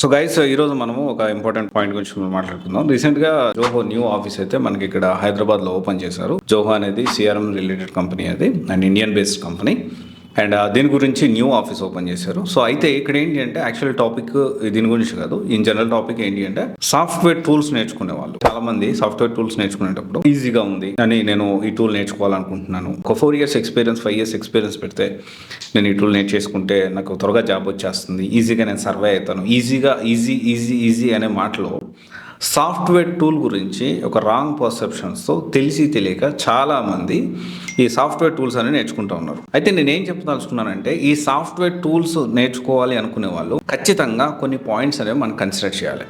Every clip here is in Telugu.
సో గైస్, ఈరోజు మనము ఒక ఇంపార్టెంట్ పాయింట్ గురించి మాట్లాడుకుందాం. రీసెంట్గా జోహో న్యూ ఆఫీస్ అయితే మనకి ఇక్కడ హైదరాబాద్లో ఓపెన్ చేశారు. జోహో అనేది సిఆర్ఎం రిలేటెడ్ కంపెనీ, అది and Indian based company. And దీని గురించి న్యూ ఆఫీస్ ఓపెన్ చేశారు. సో అయితే ఇక్కడ ఏంటి అంటే యాక్చువల్ టాపిక్ దీని గురించి కాదు, ఇన్ జనరల్ టాపిక్ ఏంటి అంటే సాఫ్ట్వేర్ టూల్స్ నేర్చుకునే వాళ్ళు చాలా మంది సాఫ్ట్వేర్ టూల్స్ నేర్చుకునేటప్పుడు ఈజీగా ఉంది అని నేను ఈ టూల్ నేర్చుకోవాలనుకుంటున్నాను, ఒక 4 years ఎక్స్పీరియన్స్ 5 years ఎక్స్పీరియన్స్ పెడితే నేను ఈ టూల్ నేర్చేసుకుంటే నాకు త్వరగా జాబ్ వచ్చేస్తుంది, ఈజీగా నేను సర్వే అవుతాను, ఈజీ అనే మాటలో సాఫ్ట్వేర్ టూల్ గురించి ఒక రాంగ్ పర్సెప్షన్స్తో తెలియక చాలామంది ఈ సాఫ్ట్వేర్ టూల్స్ అని నేర్చుకుంటూ ఉన్నారు. అయితే నేనేం చెప్పదలుచుకున్నానంటే ఈ సాఫ్ట్వేర్ టూల్స్ నేర్చుకోవాలి అనుకునే వాళ్ళు ఖచ్చితంగా కొన్ని పాయింట్స్ అనేవి మనం కన్సిడర్ చేయాలి.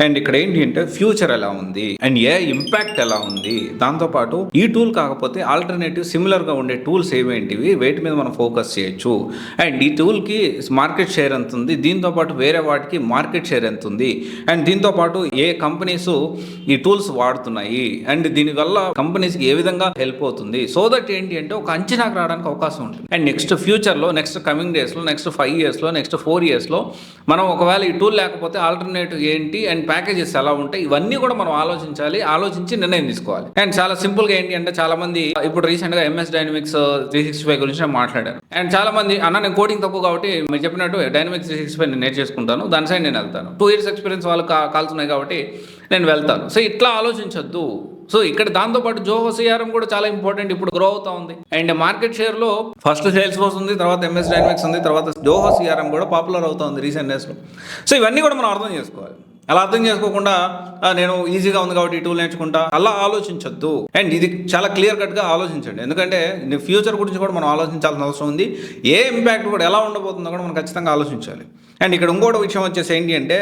అండ్ ఇక్కడ ఏంటి అంటే ఫ్యూచర్ ఎలా ఉంది అండ్ ఏ ఇంపాక్ట్ ఎలా ఉంది, దాంతోపాటు ఈ టూల్ కాకపోతే ఆల్టర్నేటివ్ సిమిలర్గా ఉండే టూల్స్ ఏవేంటివి, వేటి మీద మనం ఫోకస్ చేయొచ్చు, అండ్ ఈ టూల్కి మార్కెట్ షేర్ ఎంత ఉంది, దీంతోపాటు వేరే వాటికి మార్కెట్ షేర్ ఎంత ఉంది, అండ్ దీంతోపాటు ఏ కంపెనీస్ ఈ టూల్స్ వాడుతున్నాయి, అండ్ దీనివల్ల కంపెనీస్కి ఏ విధంగా హెల్ప్ అవుతుంది. సో దట్ ఏంటి అంటే ఒక అంచనాకు రావడానికి అవకాశం ఉంటుంది. అండ్ నెక్స్ట్ ఫ్యూచర్లో, నెక్స్ట్ కమింగ్ డేస్లో, నెక్స్ట్ 5 yearsలో, నెక్స్ట్ 4 yearsలో మనం ఒకవేళ ఈ టూల్ లేకపోతే ఆల్టర్నేటివ్ ఏంటి అండ్ ప్యాకేజెస్ ఎలా ఉంటాయి, ఇవన్నీ కూడా మనం ఆలోచించి నిర్ణయం తీసుకోవాలి. అండ్ చాలా సింపుల్గా ఏంటి అంటే చాలా మంది ఇప్పుడు రీసెంట్గా MS Dynamics 365 గురించి నేను మాట్లాడాను. అండ్ చాలా మంది అన్న నేను కోడింగ్ తక్కువ కాబట్టి మీరు చెప్పినట్టు Dynamics 365 నేను నేర్చేసుకుంటాను, దాని సైడ్ నేను వెళ్తాను, 2 years ఎక్స్పీరియన్స్ వాళ్ళు కాల్చున్నాయి కాబట్టి నేను వెళ్తాను. సో ఇట్లా ఆలోచించొద్దు. సో ఇక్కడ దాంతోపాటు జోహో సిఆర్ఎం కూడా చాలా ఇంపార్టెంట్, ఇప్పుడు గ్రో అవుతా ఉంది. అండ్ మార్కెట్ షేర్లో ఫస్ట్ సేల్స్ ఫోర్స్ ఉంది, తర్వాత MS Dynamics ఉంది, తర్వాత జోహో సిఆర్ఎం కూడా పాపులర్ అవుతా ఉంది రీసెంట్ డేస్లో. సో ఇవన్నీ కూడా మనం అర్థం చేసుకోవాలి. అలా అర్థం చేసుకోకుండా నేను ఈజీగా ఉంది కాబట్టి ఈ టూల్ నేర్చుకుంటా అలా ఆలోచించొద్దు. అండ్ ఇది చాలా క్లియర్ కట్గా ఆలోచించండి, ఎందుకంటే ఫ్యూచర్ గురించి కూడా మనం ఆలోచించాల్సిన అవసరం ఉంది. ఏ ఇంపాక్ట్ కూడా ఎలా ఉండబోతుందో కూడా మనం ఖచ్చితంగా ఆలోచించాలి. అండ్ ఇక్కడ ఇంకోటి విషయం వచ్చేసి ఏంటి అంటే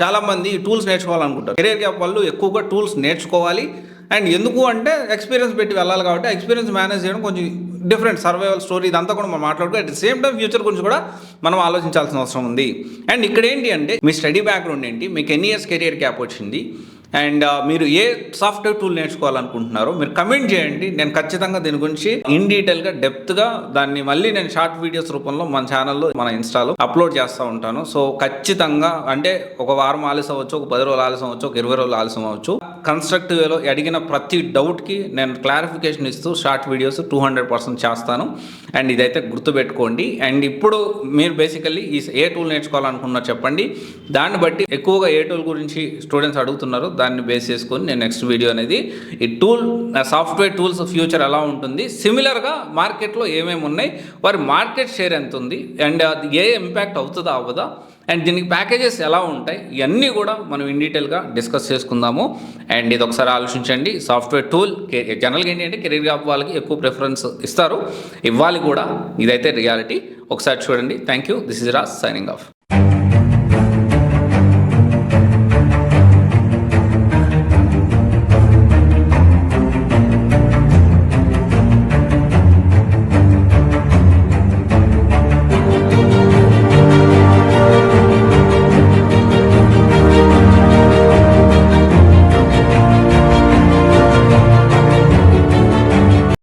చాలా మంది టూల్స్ నేర్చుకోవాలనుకుంటారు. కెరీర్ గ్యాప్ వాళ్ళు ఎక్కువగా టూల్స్ నేర్చుకోవాలి. అండ్ ఎందుకు అంటే ఎక్స్పీరియన్స్ పెట్టి వెళ్ళాలి కాబట్టి ఎక్స్పీరియన్స్ మేనేజ్ చేయడం కొంచెం డిఫరెంట్ సర్వైవల్ స్టోరీ ఇదంతా కూడా మనం మాట్లాడుకో. At the same time future గురించి కూడా మనం ఆలోచించాల్సిన అవసరం ఉంది. అండ్ ఇక్కడ ఏంటి అంటే మీ స్టడీ బ్యాక్గ్రౌండ్ ఏంటి, మీకు ఎన్ని ఇయర్స్ కెరియర్ గ్యాప్ వచ్చింది, అండ్ మీరు ఏ సాఫ్ట్వేర్ టూల్ నేర్చుకోవాలనుకుంటున్నారో మీరు కమెంట్ చేయండి. నేను ఖచ్చితంగా దీని గురించి ఇన్ డీటెయిల్గా డెప్త్గా దాన్ని మళ్ళీ నేను షార్ట్ వీడియోస్ రూపంలో మన ఛానల్లో మన ఇన్స్టాలో అప్లోడ్ చేస్తూ ఉంటాను. సో ఖచ్చితంగా అంటే ఒక వారం ఆలస్యం అవ్వచ్చు, ఒక 10 రోజులు ఆలస్యం అవ్వచ్చు, ఒక 20 రోజులు ఆలస్యం అవ్వచ్చు, కన్స్ట్రక్టివ్ వేలో అడిగిన ప్రతి డౌట్కి నేను క్లారిఫికేషన్ ఇస్తూ షార్ట్ వీడియోస్ 200% చేస్తాను. అండ్ ఇదైతే గుర్తుపెట్టుకోండి. అండ్ ఇప్పుడు మీరు బేసికల్లీ ఏ టూల్ నేర్చుకోవాలనుకున్నారో చెప్పండి, దాన్ని బట్టి ఎక్కువగా ఏ టూల్ గురించి స్టూడెంట్స్ అడుగుతున్నారు దాన్ని బేస్ చేసుకొని నేను నెక్స్ట్ వీడియో అనేది ఈ టూల్ సాఫ్ట్వేర్ టూల్స్ ఫ్యూచర్ ఎలా ఉంటుంది, సిమిలర్గా మార్కెట్లో ఏమేమి ఉన్నాయి, వారి మార్కెట్ షేర్ ఎంత ఉంది, అండ్ అది ఏ ఇంపాక్ట్ అవుతుందా అవ్వదా, అండ్ దీనికి ప్యాకేజెస్ ఎలా ఉంటాయి, ఇవన్నీ కూడా మనం ఇన్ డీటెయిల్గా డిస్కస్ చేసుకుందాము. అండ్ ఇది ఒకసారి ఆలోచించండి. సాఫ్ట్వేర్ టూల్ జనరల్గా ఏంటి అంటే కెరీర్ గ్యాప్ వాళ్ళకి ఎక్కువ ప్రిఫరెన్స్ ఇస్తారు, ఇవ్వాలి కూడా, ఇదైతే రియాలిటీ. ఒకసారి చూడండి. Thank you. This is Raj signing off.